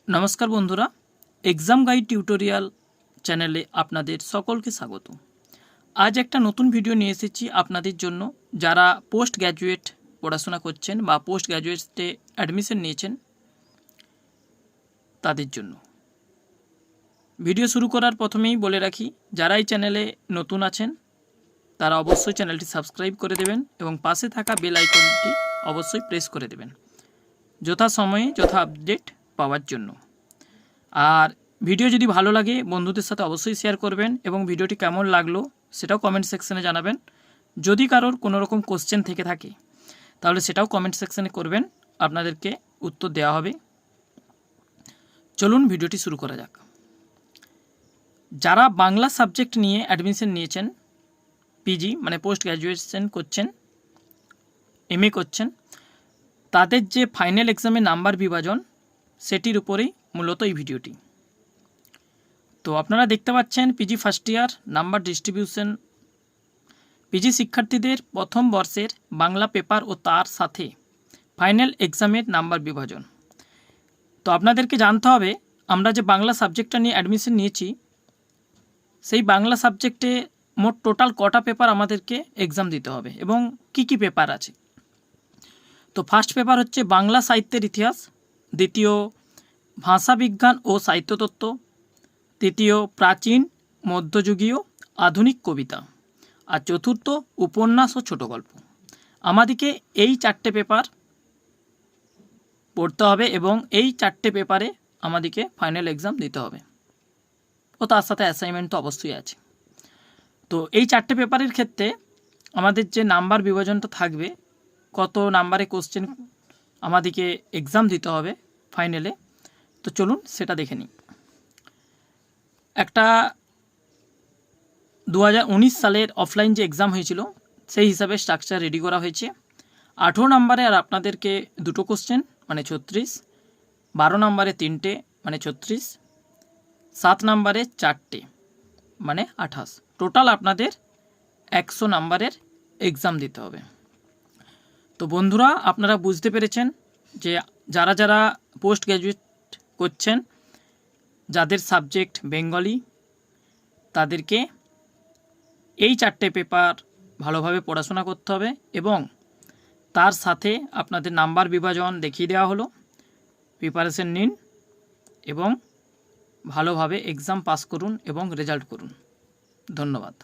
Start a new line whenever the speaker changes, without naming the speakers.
नमस्कार बंधुरा exam guide tutorial चैनले आपनादेर सकलके स्वागत। आज एक नतून भिडियो निये एसेछि आपनादेर जोन्नो जारा पोस्ट ग्र्याजुएट पढ़ाशोना करछेन बा पोस्ट ग्र्याजुएटे एडमिशन नियेछेन तादेर जोन्नो। भिडियो शुरू करार प्रथमेई बोले राखी जारा एई चैनेले नतून आछेन तारा अवश्यई चैनलटी सबस्क्राइब करे देबेन एबं पाशे थाका बेल आइकनटी अवश्यई प्रेस करे देबेन यथा समय यथा आपडेट पाওয়ার জন্য। আর ভিডিও যদি ভালো লাগে বন্ধুদের সাথে অবশ্যই শেয়ার করবেন এবং ভিডিওটি কেমন লাগলো সেটাও কমেন্ট সেকশনে জানাবেন। যদি কারোর কোনো রকম কোশ্চেন থেকে থাকে তাহলে সেটাও কমেন্ট সেকশনে করবেন, আপনাদেরকে উত্তর দেওয়া হবে। চলুন ভিডিওটি শুরু করা যাক। যারা বাংলা সাবজেক্ট নিয়ে অ্যাডমিশন নিয়েছেন, পিজি মানে পোস্ট গ্র্যাজুয়েশন করছেন, এমএ করছেন, তাদের যে ফাইনাল এক্সামের নাম্বার বিভাজন সেটির উপরেই মূলত এই ভিডিওটি। তো আপনারা দেখতে পাচ্ছেন PG first year number distribution, PG শিক্ষার্থীদের প্রথম বর্ষের বাংলা পেপার ও তার সাথে ফাইনাল এক্সামের নাম্বার বিভাজন। তো আপনাদেরকে জানতে হবে আমরা যে বাংলা সাবজেক্টটা নিয়ে অ্যাডমিশন নিয়েছি সেই বাংলা সাবজেক্টে মোট টোটাল কটা পেপার আমাদেরকে এক্সাম দিতে হবে এবং কি কি পেপার আছে। তো ফার্স্ট পেপার হচ্ছে বাংলা সাহিত্যের ইতিহাস, দ্বিতীয় ভাষা বিজ্ঞান ও সাহিত্যতত্ত্ব, তৃতীয় প্রাচীন মধ্যযুগীয় আধুনিক কবিতা, আর চতুর্থ উপন্যাস ও ছোট গল্প। আমাদেরকে এই চারটে পেপার পড়তে হবে এবং এই চারটে পেপারে আমাদেরকে ফাইনাল এক্সাম দিতে হবে ও তার সাথে অ্যাসাইনমেন্ট তো অবশ্যই আছে। তো এই চারটে পেপারের ক্ষেত্রে আমাদের যে নাম্বার বিভাজনটা থাকবে, কত নাম্বারে কোশ্চেন আমাদেরকে এক্সাম দিতে হবে ফাইনালে, তো চলুন সেটা দেখে নিই। একটা 2019 সালের অফলাইন যে এক্সাম হয়েছিল সেই হিসাবে স্ট্রাকচার রেডি করা হয়েছে। 18 নম্বরে আর আপনাদেরকে দুটো কোশ্চেন মানে 36, 12 নম্বরে 3টে মানে 36, 7 নম্বরে 4টে মানে 28, টোটাল আপনাদের 100 নম্বরের এক্সাম দিতে হবে। তো বন্ধুরা আপনারা বুঝতে পেরেছেন যে যারা যারা পোস্ট গ্র্যাজুয়েট করছেন, যাদের সাবজেক্ট বেঙ্গলি, তাদেরকে এই চারটে পেপার ভালোভাবে পড়াশোনা করতে হবে এবং তার সাথে আপনাদের নাম্বার বিভাজন দেখিয়ে দেওয়া হলো। প্রিপারেশন নিন এবং ভালোভাবে এক্সাম পাস করুন এবং রেজাল্ট করুন। ধন্যবাদ।